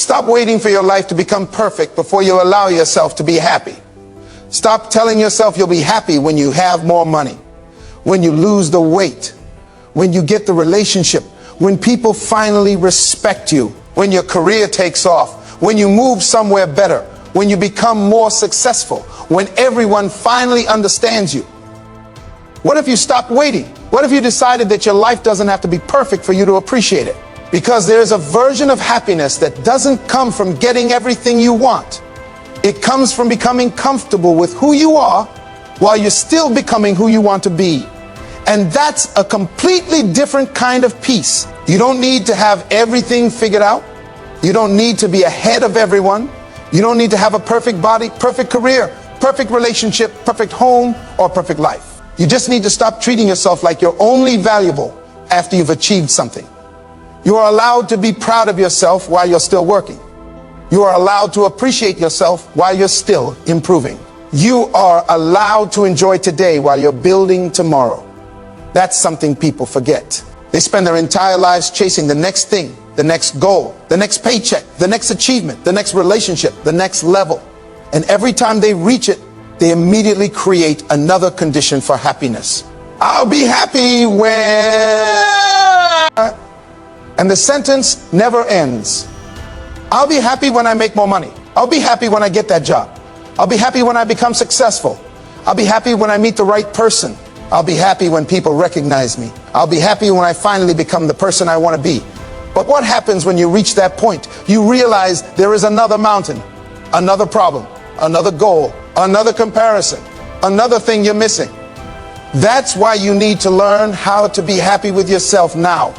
Stop waiting for your life to become perfect before you allow yourself to be happy. Stop telling yourself you'll be happy when you have more money, when you lose the weight, when you get the relationship, when people finally respect you, when your career takes off, when you move somewhere better, when you become more successful, when everyone finally understands you. What if you stopped waiting? What if you decided that your life doesn't have to be perfect for you to appreciate it? Because there's a version of happiness that doesn't come from getting everything you want. It comes from becoming comfortable with who you are while you're still becoming who you want to be. And that's a completely different kind of peace. You don't need to have everything figured out. You don't need to be ahead of everyone. You don't need to have a perfect body, perfect career, perfect relationship, perfect home, or perfect life. You just need to stop treating yourself like you're only valuable after you've achieved something. You are allowed to be proud of yourself while you're still working. You are allowed to appreciate yourself while you're still improving. You are allowed to enjoy today while you're building tomorrow. That's something people forget. They spend their entire lives chasing the next thing, the next goal, the next paycheck, the next achievement, the next relationship, the next level. And every time they reach it, they immediately create another condition for happiness. I'll be happy when... And the sentence never ends. I'll be happy when I make more money. I'll be happy when I get that job. I'll be happy when I become successful. I'll be happy when I meet the right person. I'll be happy when people recognize me. I'll be happy when I finally become the person I want to be. But what happens when you reach that point? You realize there is another mountain, another problem, another goal, another comparison, another thing you're missing. That's why you need to learn how to be happy with yourself now.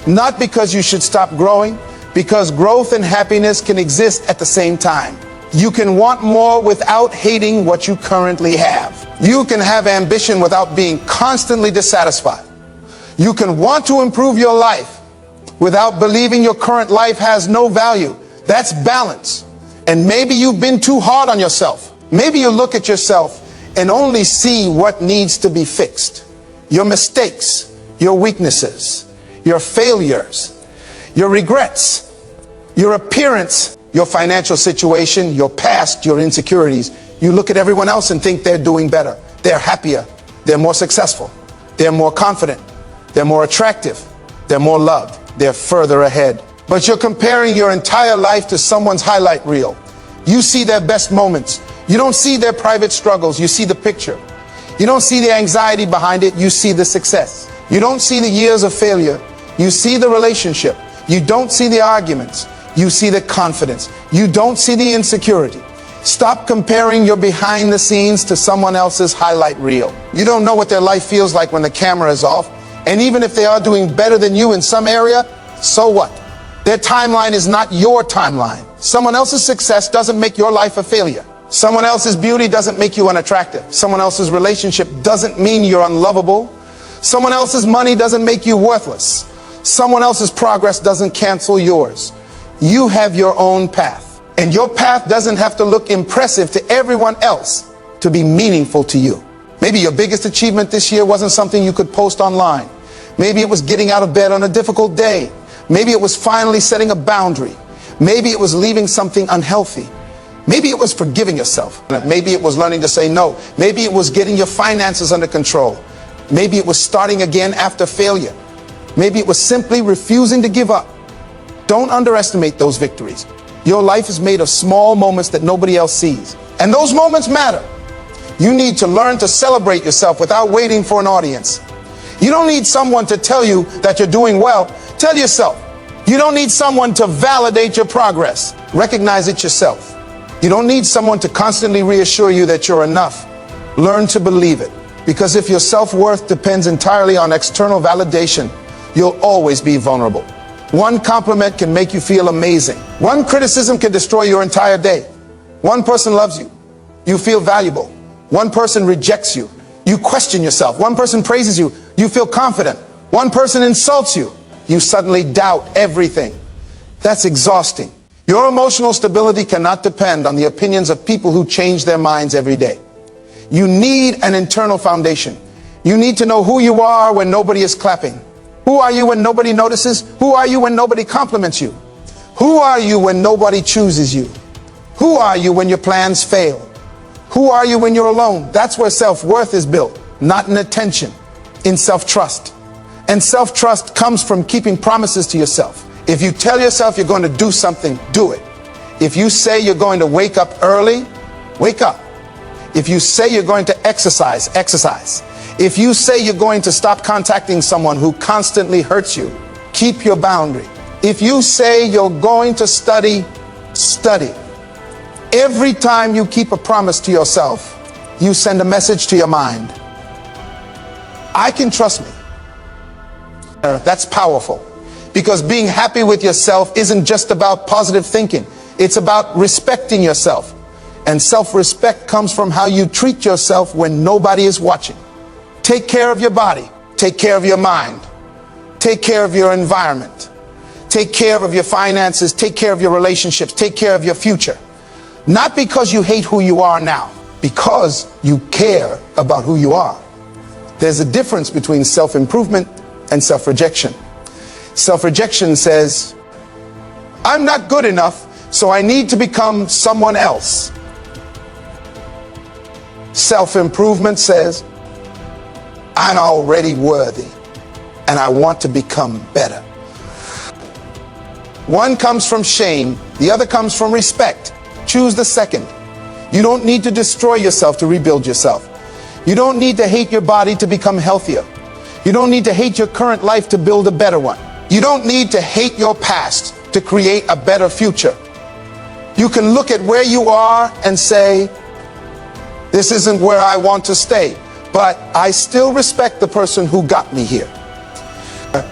Not because you should stop growing, because growth and happiness can exist at the same time. You can want more without hating what you currently have. You can have ambition without being constantly dissatisfied. You can want to improve your life without believing your current life has no value. That's balance. And maybe you've been too hard on yourself. Maybe you look at yourself and only see what needs to be fixed. Your mistakes, your weaknesses, your failures, your regrets, your appearance, your financial situation, your past, your insecurities. You look at everyone else and think they're doing better. They're happier. They're more successful. They're more confident. They're more attractive. They're more loved. They're further ahead. But you're comparing your entire life to someone's highlight reel. You see their best moments. You don't see their private struggles. You see the picture. You don't see the anxiety behind it. You see the success. You don't see the years of failure. You see the relationship. You don't see the arguments. You see the confidence. You don't see the insecurity. Stop comparing your behind the scenes to someone else's highlight reel. You don't know what their life feels like when the camera is off. And even if they are doing better than you in some area, so what? Their timeline is not your timeline. Someone else's success doesn't make your life a failure. Someone else's beauty doesn't make you unattractive. Someone else's relationship doesn't mean you're unlovable. Someone else's money doesn't make you worthless. Someone else's progress doesn't cancel yours. You have your own path. And your path doesn't have to look impressive to everyone else to be meaningful to you. Maybe your biggest achievement this year wasn't something you could post online. Maybe it was getting out of bed on a difficult day. Maybe it was finally setting a boundary. Maybe it was leaving something unhealthy. Maybe it was forgiving yourself. Maybe it was learning to say no. Maybe it was getting your finances under control. Maybe it was starting again after failure. Maybe it was simply refusing to give up. Don't underestimate those victories. Your life is made of small moments that nobody else sees. And those moments matter. You need to learn to celebrate yourself without waiting for an audience. You don't need someone to tell you that you're doing well. Tell yourself. You don't need someone to validate your progress. Recognize it yourself. You don't need someone to constantly reassure you that you're enough. Learn to believe it. Because if your self-worth depends entirely on external validation, you'll always be vulnerable. One compliment can make you feel amazing. One criticism can destroy your entire day. One person loves you. You feel valuable. One person rejects you. You question yourself. One person praises you. You feel confident. One person insults you. You suddenly doubt everything. That's exhausting. Your emotional stability cannot depend on the opinions of people who change their minds every day. You need an internal foundation. You need to know who you are when nobody is clapping. Who are you when nobody notices? Who are you when nobody compliments you? Who are you when nobody chooses you? Who are you when your plans fail? Who are you when you're alone? That's where self-worth is built, not in attention, in self-trust. And self-trust comes from keeping promises to yourself. If you tell yourself you're going to do something, do it. If you say you're going to wake up early, wake up. If you say you're going to exercise, exercise. If you say you're going to stop contacting someone who constantly hurts you, keep your boundary. If you say you're going to study, study. Every time you keep a promise to yourself, you send a message to your mind. I can trust me. That's powerful. Because being happy with yourself isn't just about positive thinking. It's about respecting yourself. And self-respect comes from how you treat yourself when nobody is watching. Take care of your body. Take care of your mind. Take care of your environment. Take care of your finances. Take care of your relationships. Take care of your future. Not because you hate who you are now, because you care about who you are. There's a difference between self-improvement and self-rejection. Self-rejection says, I'm not good enough, so I need to become someone else. Self-improvement says, I'm already worthy, and I want to become better. One comes from shame, the other comes from respect. Choose the second. You don't need to destroy yourself to rebuild yourself. You don't need to hate your body to become healthier. You don't need to hate your current life to build a better one. You don't need to hate your past to create a better future. You can look at where you are and say, this isn't where I want to stay, but I still respect the person who got me here.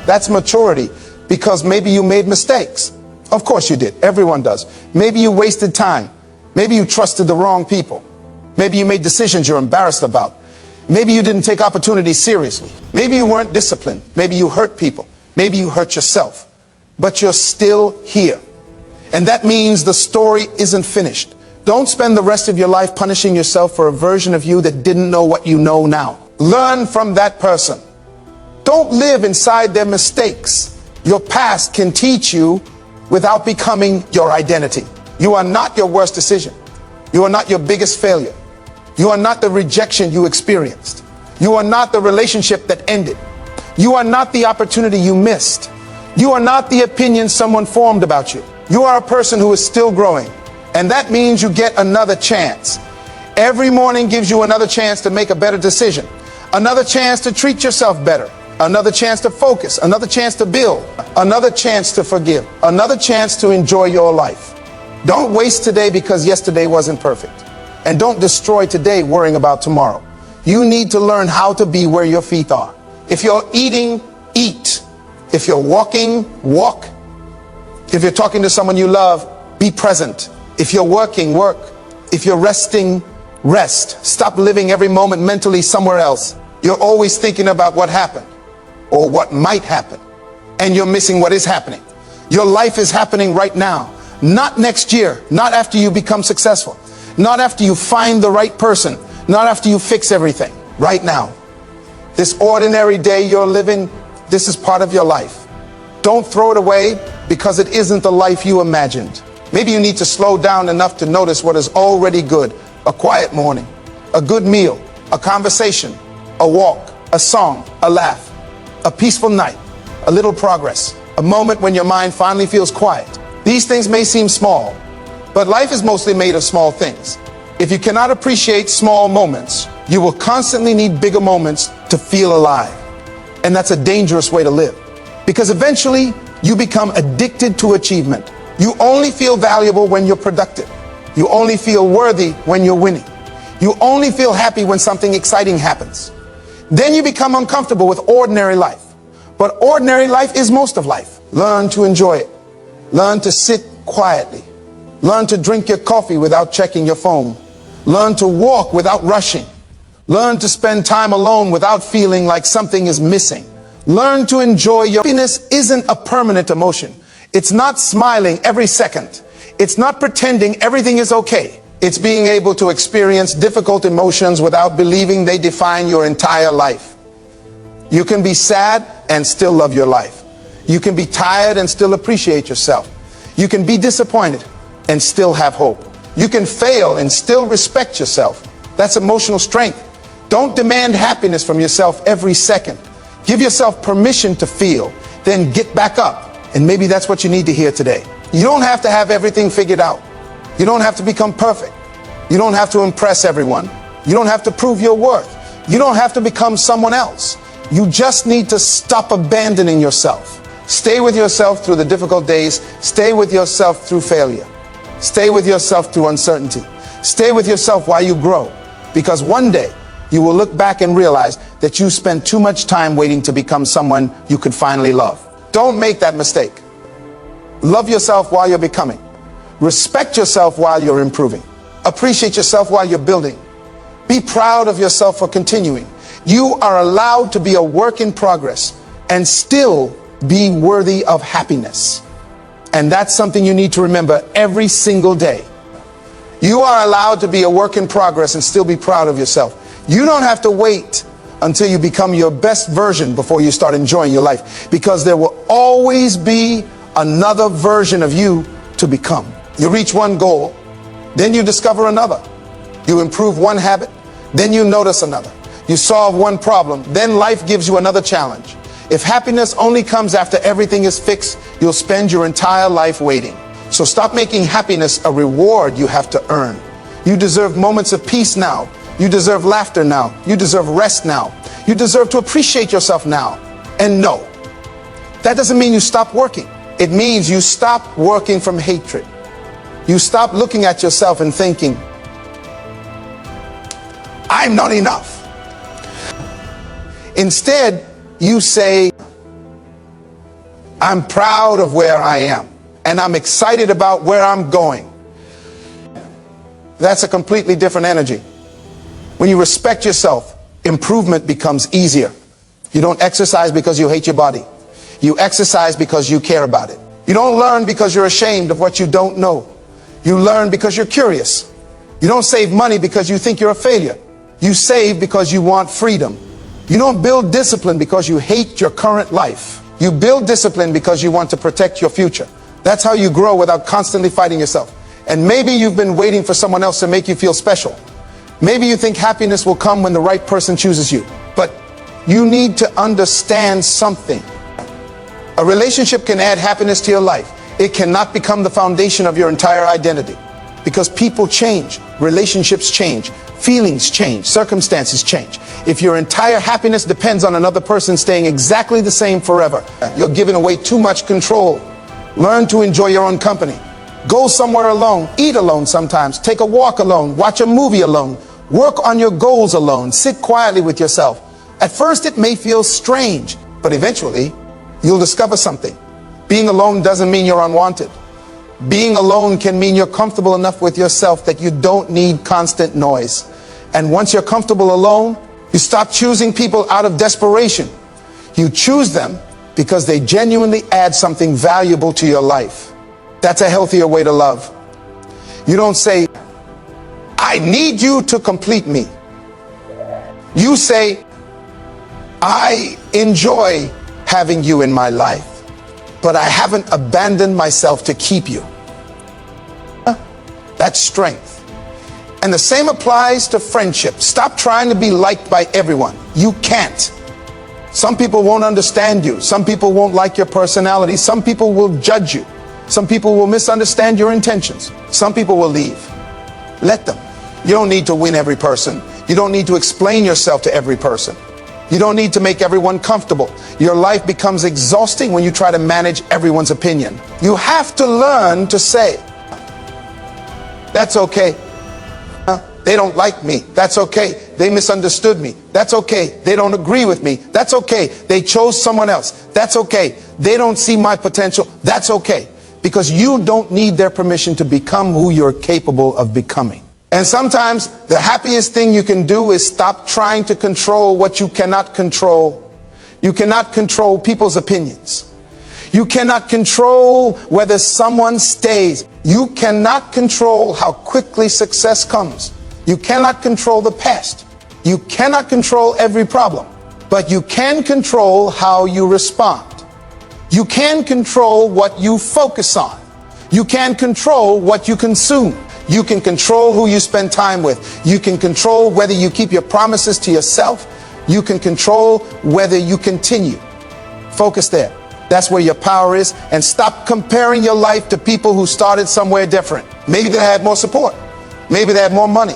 That's maturity, because maybe you made mistakes. Of course you did. Everyone does. Maybe you wasted time. Maybe you trusted the wrong people. Maybe you made decisions you're embarrassed about. Maybe you didn't take opportunities seriously. Maybe you weren't disciplined. Maybe you hurt people. Maybe you hurt yourself. But you're still here. And that means the story isn't finished. Don't spend the rest of your life punishing yourself for a version of you that didn't know what you know now. Learn from that person. Don't live inside their mistakes. Your past can teach you without becoming your identity. You are not your worst decision. You are not your biggest failure. You are not the rejection you experienced. You are not the relationship that ended. You are not the opportunity you missed. You are not the opinion someone formed about you. You are a person who is still growing. And that means you get another chance. Every morning gives you another chance to make a better decision. Another chance to treat yourself better. Another chance to focus. Another chance to build. Another chance to forgive. Another chance to enjoy your life. Don't waste today because yesterday wasn't perfect. And don't destroy today worrying about tomorrow. You need to learn how to be where your feet are. If you're eating, eat. If you're walking, walk. If you're talking to someone you love, be present. If you're working, work. If you're resting, rest. Stop living every moment mentally somewhere else. You're always thinking about what happened or what might happen, and you're missing what is happening. Your life is happening right now, not next year, not after you become successful, not after you find the right person, not after you fix everything. Right now. This ordinary day you're living, this is part of your life. Don't throw it away because it isn't the life you imagined. Maybe you need to slow down enough to notice what is already good. A quiet morning, a good meal, a conversation, a walk, a song, a laugh, a peaceful night, a little progress, a moment when your mind finally feels quiet. These things may seem small, but life is mostly made of small things. If you cannot appreciate small moments, you will constantly need bigger moments to feel alive. And that's a dangerous way to live, because eventually you become addicted to achievement. You only feel valuable when you're productive. You only feel worthy when you're winning. You only feel happy when something exciting happens. Then you become uncomfortable with ordinary life. But ordinary life is most of life. Learn to enjoy it. Learn to sit quietly. Learn to drink your coffee without checking your phone. Learn to walk without rushing. Learn to spend time alone without feeling like something is missing. Learn to enjoy your happiness. Isn't a permanent emotion. It's not smiling every second. It's not pretending everything is okay. It's being able to experience difficult emotions without believing they define your entire life. You can be sad and still love your life. You can be tired and still appreciate yourself. You can be disappointed and still have hope. You can fail and still respect yourself. That's emotional strength. Don't demand happiness from yourself every second. Give yourself permission to feel, then get back up. And maybe that's what you need to hear today. You don't have to have everything figured out. You don't have to become perfect. You don't have to impress everyone. You don't have to prove your worth. You don't have to become someone else. You just need to stop abandoning yourself. Stay with yourself through the difficult days. Stay with yourself through failure. Stay with yourself through uncertainty. Stay with yourself while you grow. Because one day, you will look back and realize that you spent too much time waiting to become someone you could finally love. Don't make that mistake. Love yourself while you're becoming. Respect yourself while you're improving. Appreciate yourself while you're building. Be proud of yourself for continuing. You are allowed to be a work in progress and still be worthy of happiness. And that's something you need to remember every single day. You are allowed to be a work in progress and still be proud of yourself. You don't have to wait until you become your best version before you start enjoying your life, because there will always be another version of you to become. You reach one goal, then you discover another. You improve one habit, then you notice another. You solve one problem, then life gives you another challenge. If happiness only comes after everything is fixed, you'll spend your entire life waiting. So stop making happiness a reward you have to earn. You deserve moments of peace now. You deserve laughter now. You deserve rest now. You deserve to appreciate yourself now. And no, that doesn't mean you stop working. It means you stop working from hatred. You stop looking at yourself and thinking, I'm not enough. Instead, you say, I'm proud of where I am, and I'm excited about where I'm going. That's a completely different energy. When you respect yourself, improvement becomes easier. You don't exercise because you hate your body. You exercise because you care about it. You don't learn because you're ashamed of what you don't know. You learn because you're curious. You don't save money because you think you're a failure. You save because you want freedom. You don't build discipline because you hate your current life. You build discipline because you want to protect your future. That's how you grow without constantly fighting yourself. And maybe you've been waiting for someone else to make you feel special. Maybe you think happiness will come when the right person chooses you. But you need to understand something. A relationship can add happiness to your life. It cannot become the foundation of your entire identity. Because people change, relationships change, feelings change, circumstances change. If your entire happiness depends on another person staying exactly the same forever, you're giving away too much control. Learn to enjoy your own company. Go somewhere alone, eat alone sometimes, take a walk alone, watch a movie alone, work on your goals alone, sit quietly with yourself. At first it may feel strange, but eventually you'll discover something. Being alone doesn't mean you're unwanted. Being alone can mean you're comfortable enough with yourself that you don't need constant noise. And once you're comfortable alone, you stop choosing people out of desperation. You choose them because they genuinely add something valuable to your life. That's a healthier way to love. You don't say, I need you to complete me. You say, I enjoy having you in my life, but I haven't abandoned myself to keep you. That's strength. And the same applies to friendship. Stop trying to be liked by everyone. You can't. Some people won't understand you. Some people won't like your personality. Some people will judge you. Some people will misunderstand your intentions. Some people will leave. Let them. You don't need to win every person. You don't need to explain yourself to every person. You don't need to make everyone comfortable. Your life becomes exhausting when you try to manage everyone's opinion. You have to learn to say, that's okay. They don't like me. That's okay. They misunderstood me. That's okay. They don't agree with me. That's okay. They chose someone else. That's okay. They don't see my potential. That's okay. Because you don't need their permission to become who you're capable of becoming. And sometimes the happiest thing you can do is stop trying to control what you cannot control. You cannot control people's opinions. You cannot control whether someone stays. You cannot control how quickly success comes. You cannot control the past. You cannot control every problem, but you can control how you respond. You can control what you focus on. You can control what you consume. You can control who you spend time with. You can control whether you keep your promises to yourself. You can control whether you continue. Focus there. That's where your power is. And stop comparing your life to people who started somewhere different. Maybe they had more support. Maybe they had more money.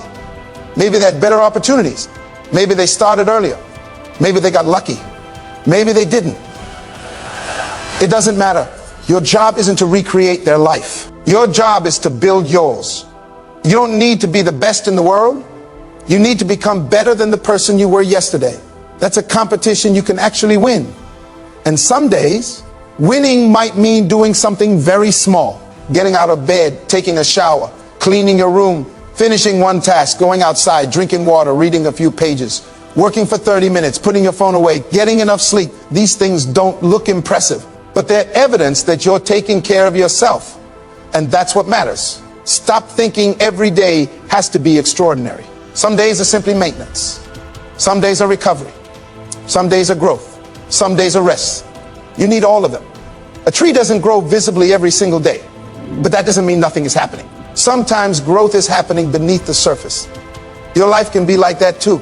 Maybe they had better opportunities. Maybe they started earlier. Maybe they got lucky. Maybe they didn't. It doesn't matter. Your job isn't to recreate their life. Your job is to build yours. You don't need to be the best in the world. You need to become better than the person you were yesterday. That's a competition you can actually win. And some days, winning might mean doing something very small. Getting out of bed, taking a shower, cleaning your room, finishing one task, going outside, drinking water, reading a few pages, working for 30 minutes, putting your phone away, getting enough sleep. These things don't look impressive, but they're evidence that you're taking care of yourself. And that's what matters. Stop thinking every day has to be extraordinary. Some days are simply maintenance. Some days are recovery. Some days are growth. Some days are rest. You need all of them. A tree doesn't grow visibly every single day, but that doesn't mean nothing is happening. Sometimes growth is happening beneath the surface. Your life can be like that too.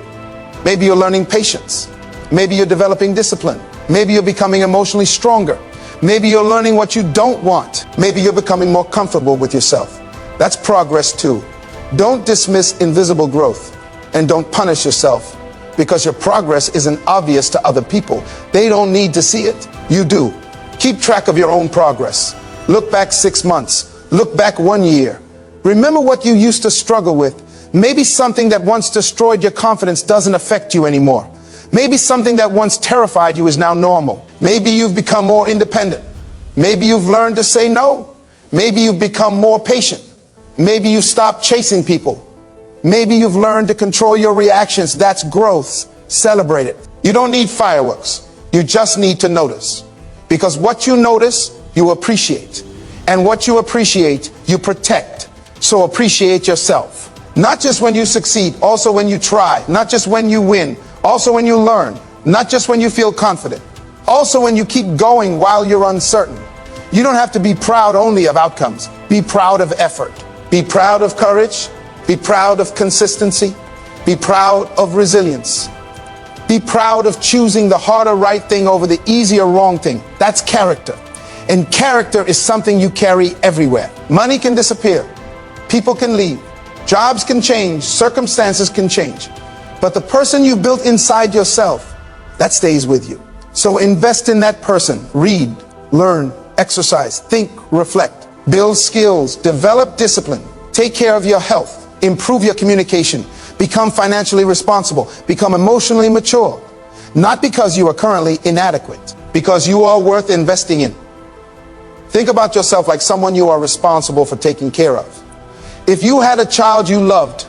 Maybe you're learning patience. Maybe you're developing discipline. Maybe you're becoming emotionally stronger. Maybe you're learning what you don't want. Maybe you're becoming more comfortable with yourself. That's progress too. Don't dismiss invisible growth, and don't punish yourself because your progress isn't obvious to other people. They don't need to see it. You do. Keep track of your own progress. Look back 6 months. Look back 1 year. Remember what you used to struggle with. Maybe something that once destroyed your confidence doesn't affect you anymore. Maybe something that once terrified you is now normal. Maybe you've become more independent. Maybe you've learned to say no. Maybe you've become more patient. Maybe you stopped chasing people. Maybe you've learned to control your reactions. That's growth. Celebrate it. You don't need fireworks. You just need to notice. Because what you notice, you appreciate. And what you appreciate, you protect. So appreciate yourself. Not just when you succeed, also when you try. Not just when you win, also when you learn. Not just when you feel confident. Also when you keep going while you're uncertain. You don't have to be proud only of outcomes. Be proud of effort. Be proud of courage. Be proud of consistency. Be proud of resilience. Be proud of choosing the harder right thing over the easier wrong thing. That's character. And character is something you carry everywhere. Money can disappear. People can leave. Jobs can change. Circumstances can change. But the person you built inside yourself, that stays with you. So invest in that person. Read, learn, exercise, think, reflect, build skills, develop discipline, take care of your health, improve your communication, become financially responsible, become emotionally mature. Not because you are currently inadequate, because you are worth investing in. Think about yourself like someone you are responsible for taking care of. If you had a child you loved,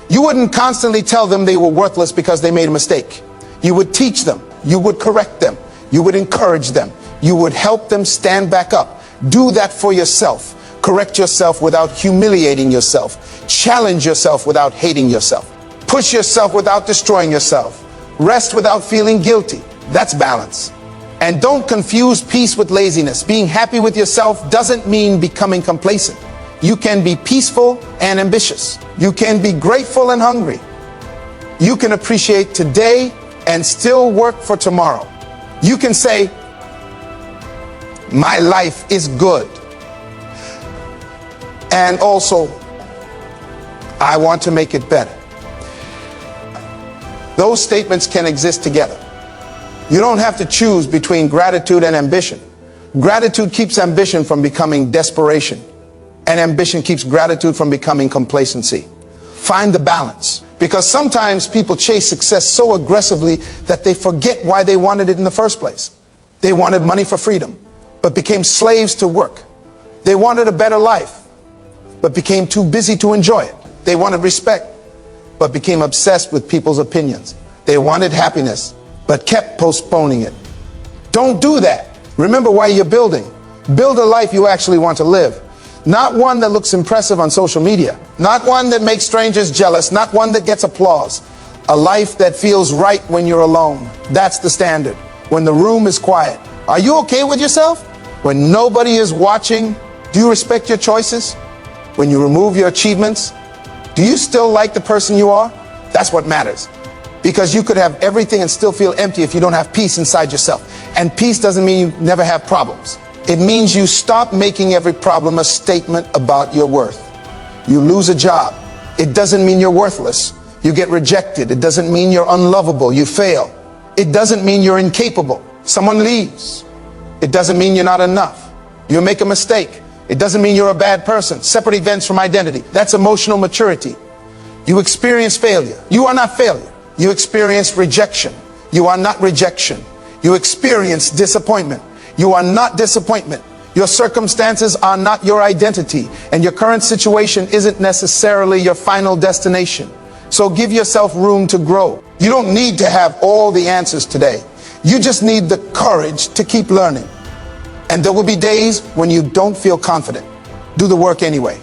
you wouldn't constantly tell them they were worthless because they made a mistake. You would teach them. You would correct them. You would encourage them. You would help them stand back up. Do that for yourself. Correct yourself without humiliating yourself. Challenge yourself without hating yourself. Push yourself without destroying yourself. Rest without feeling guilty. That's balance. And don't confuse peace with laziness. Being happy with yourself doesn't mean becoming complacent. You can be peaceful and ambitious. You can be grateful and hungry. You can appreciate today and still work for tomorrow. You can say, my life is good. And also, I want to make it better. Those statements can exist together. You don't have to choose between gratitude and ambition. Gratitude keeps ambition from becoming desperation, and ambition keeps gratitude from becoming complacency. Find the balance, because sometimes people chase success so aggressively that they forget why they wanted it in the first place. They wanted money for freedom, but became slaves to work. They wanted a better life, but became too busy to enjoy it. They wanted respect, but became obsessed with people's opinions. They wanted happiness, but kept postponing it. Don't do that. Remember why you're building. Build a life you actually want to live. Not one that looks impressive on social media. Not one that makes strangers jealous. Not one that gets applause. A life that feels right when you're alone. That's the standard. When the room is quiet. Are you okay with yourself? When nobody is watching, Do you respect your choices? When you remove your achievements, do you still like the person you are? That's what matters. Because you could have everything and still feel empty if you don't have peace inside yourself. And peace doesn't mean you never have problems. It means you stop making every problem a statement about your worth. You lose a job. It doesn't mean you're worthless. You get rejected. It doesn't mean you're unlovable. You fail. It doesn't mean you're incapable. Someone leaves. It doesn't mean you're not enough. You make a mistake. It doesn't mean you're a bad person. Separate events from identity. That's emotional maturity. You experience failure. You are not failure. You experience rejection. You are not rejection. You experience disappointment. You are not disappointment. Your circumstances are not your identity, and your current situation isn't necessarily your final destination. So give yourself room to grow. You don't need to have all the answers today. You just need the courage to keep learning. And there will be days when you don't feel confident. Do the work anyway.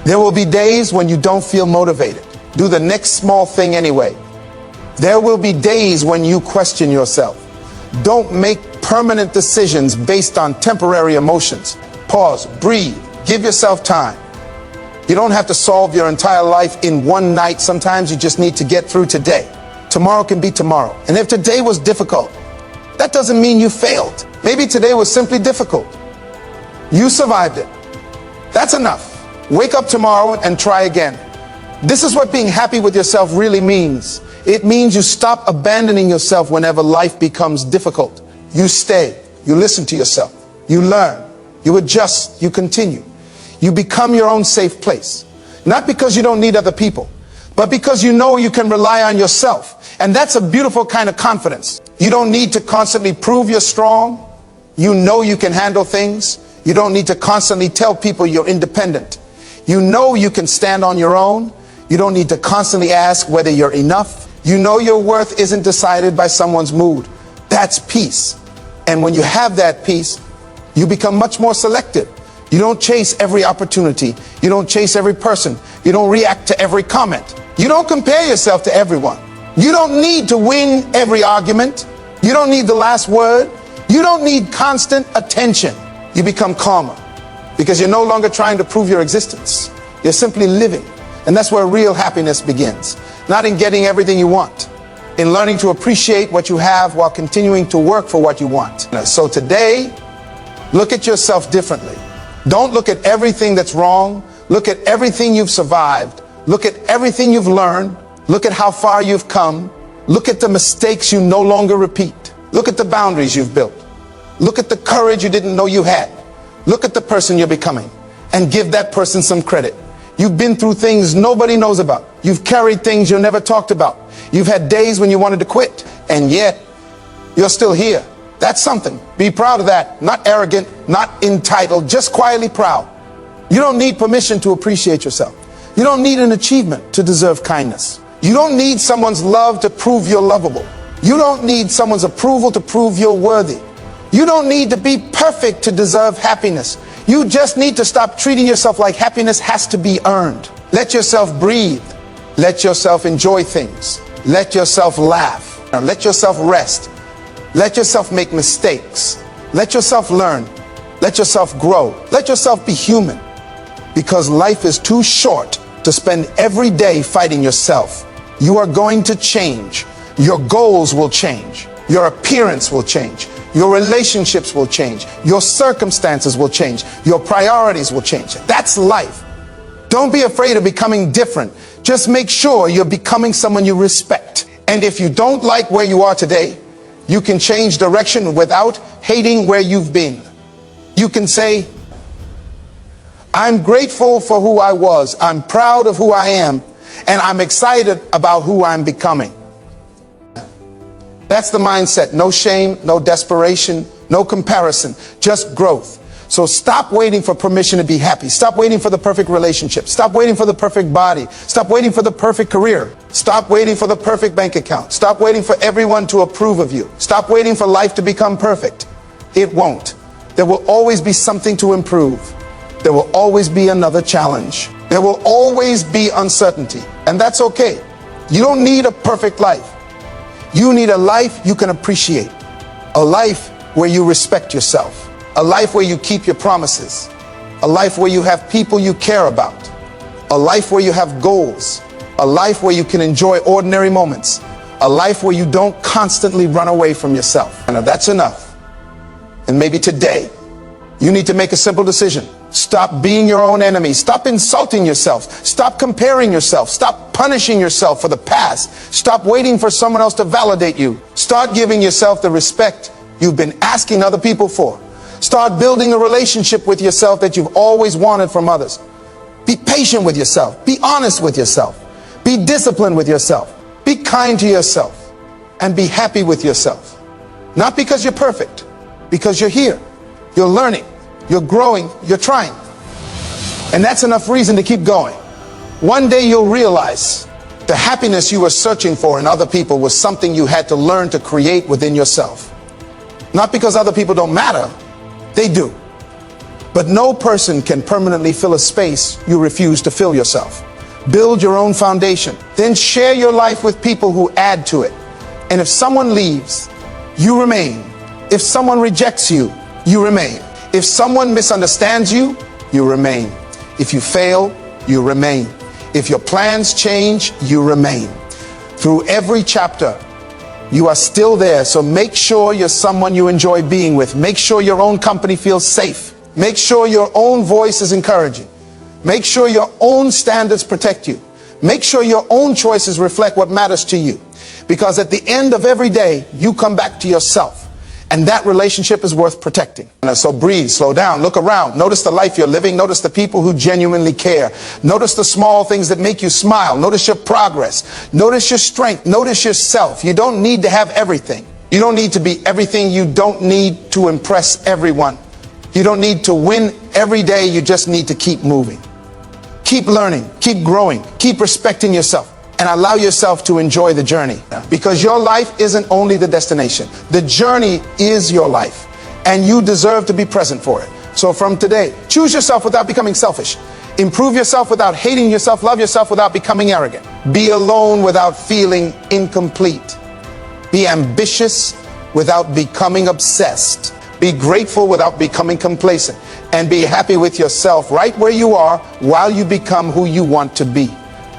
There will be days when you don't feel motivated. Do the next small thing anyway. There will be days when you question yourself. Don't make permanent decisions based on temporary emotions. Pause, breathe, give yourself time. You don't have to solve your entire life in one night. Sometimes you just need to get through today. Tomorrow can be tomorrow. And if today was difficult, that doesn't mean you failed. Maybe today was simply difficult. You survived it. That's enough. Wake up tomorrow and try again. This is what being happy with yourself really means. It means you stop abandoning yourself whenever life becomes difficult. You stay, you listen to yourself, you learn, you adjust, you continue. You become your own safe place. Not because you don't need other people, but because you know you can rely on yourself. And that's a beautiful kind of confidence. You don't need to constantly prove you're strong. You know you can handle things. You don't need to constantly tell people you're independent. You know you can stand on your own. You don't need to constantly ask whether you're enough. You know your worth isn't decided by someone's mood. That's peace. And when you have that peace, you become much more selective. You don't chase every opportunity. You don't chase every person. You don't react to every comment. You don't compare yourself to everyone. You don't need to win every argument. You don't need the last word. You don't need constant attention. You become calmer because you're no longer trying to prove your existence. You're simply living. And that's where real happiness begins. Not in getting everything you want, in learning to appreciate what you have while continuing to work for what you want. So today, look at yourself differently. Don't look at everything that's wrong. Look at everything you've survived. Look at everything you've learned. Look at how far you've come. Look at the mistakes you no longer repeat. Look at the boundaries you've built. Look at the courage you didn't know you had. Look at the person you're becoming and give that person some credit. You've been through things nobody knows about. You've carried things you never talked about. You've had days when you wanted to quit, and yet you're still here. That's something. Be proud of that. Not arrogant, not entitled, just quietly proud. You don't need permission to appreciate yourself. You don't need an achievement to deserve kindness. You don't need someone's love to prove you're lovable. You don't need someone's approval to prove you're worthy. You don't need to be perfect to deserve happiness. You just need to stop treating yourself like happiness has to be earned. Let yourself breathe. Let yourself enjoy things. Let yourself laugh. Let yourself rest. Let yourself make mistakes. Let yourself learn. Let yourself grow. Let yourself be human. Because life is too short to spend every day fighting yourself. You are going to change. Your goals will change. Your appearance will change. Your relationships will change. Your circumstances will change. Your priorities will change. That's life. Don't be afraid of becoming different. Just make sure you're becoming someone you respect. And if you don't like where you are today, you can change direction without hating where you've been. You can say, I'm grateful for who I was. I'm proud of who I am. And I'm excited about who I'm becoming. That's the mindset. No shame, no desperation, no comparison, just growth. So stop waiting for permission to be happy. Stop waiting for the perfect relationship. Stop waiting for the perfect body. Stop waiting for the perfect career. Stop waiting for the perfect bank account. Stop waiting for everyone to approve of you. Stop waiting for life to become perfect. It won't. There will always be something to improve. There will always be another challenge. There will always be uncertainty. And that's okay. You don't need a perfect life. You need a life you can appreciate. A life where you respect yourself. A life where you keep your promises. a life where you have people you care about, a life where you have goals, a life where you can enjoy ordinary moments, a life where you don't constantly run away from yourself. And if that's enough, and maybe today, you need to make a simple decision. Stop being your own enemy. Stop insulting yourself. Stop comparing yourself. Stop punishing yourself for the past. Stop waiting for someone else to validate you. Start giving yourself the respect you've been asking other people for. Start building a relationship with yourself that you've always wanted from others. Be patient with yourself. Be honest with yourself. Be disciplined with yourself. Be kind to yourself. And be happy with yourself. Not because you're perfect, because you're here. You're learning. You're growing. You're trying. And that's enough reason to keep going. One day you'll realize the happiness you were searching for in other people was something you had to learn to create within yourself. Not because other people don't matter. They do. But no person can permanently fill a space you refuse to fill yourself. Build your own foundation. Then share your life with people who add to it. And if someone leaves, you remain. If someone rejects you, you remain. If someone misunderstands you, you remain. If you fail, you remain. If your plans change, you remain. Through every chapter, you are still there, so make sure you're someone you enjoy being with. Make sure your own company feels safe. Make sure your own voice is encouraging. Make sure your own standards protect you. Make sure your own choices reflect what matters to you. Because at the end of every day, you come back to yourself. And that relationship is worth protecting. So breathe, slow down, look around. Notice the life you're living. Notice the people who genuinely care. Notice the small things that make you smile. Notice your progress. Notice your strength. Notice yourself. You don't need to have everything. You don't need to be everything. You don't need to impress everyone. You don't need to win every day. You just need to keep moving. Keep learning. Keep growing. Keep respecting yourself. And allow yourself to enjoy the journey. Because your life isn't only the destination. The journey is your life. And you deserve to be present for it. So from today, choose yourself without becoming selfish. Improve yourself without hating yourself. Love yourself without becoming arrogant. Be alone without feeling incomplete. Be ambitious without becoming obsessed. Be grateful without becoming complacent. And be happy with yourself right where you are while you become who you want to be.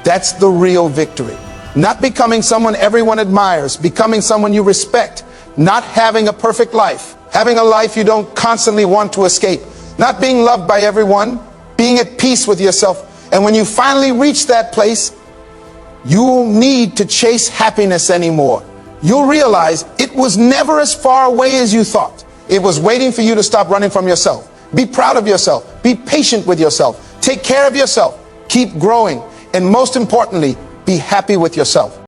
That's the real victory. Not becoming someone everyone admires, becoming someone you respect, not having a perfect life, having a life you don't constantly want to escape, not being loved by everyone, being at peace with yourself. And when you finally reach that place, you won't need to chase happiness anymore. You'll realize it was never as far away as you thought. It was waiting for you to stop running from yourself. Be proud of yourself. Be patient with yourself. Take care of yourself. Keep growing. And most importantly, be happy with yourself.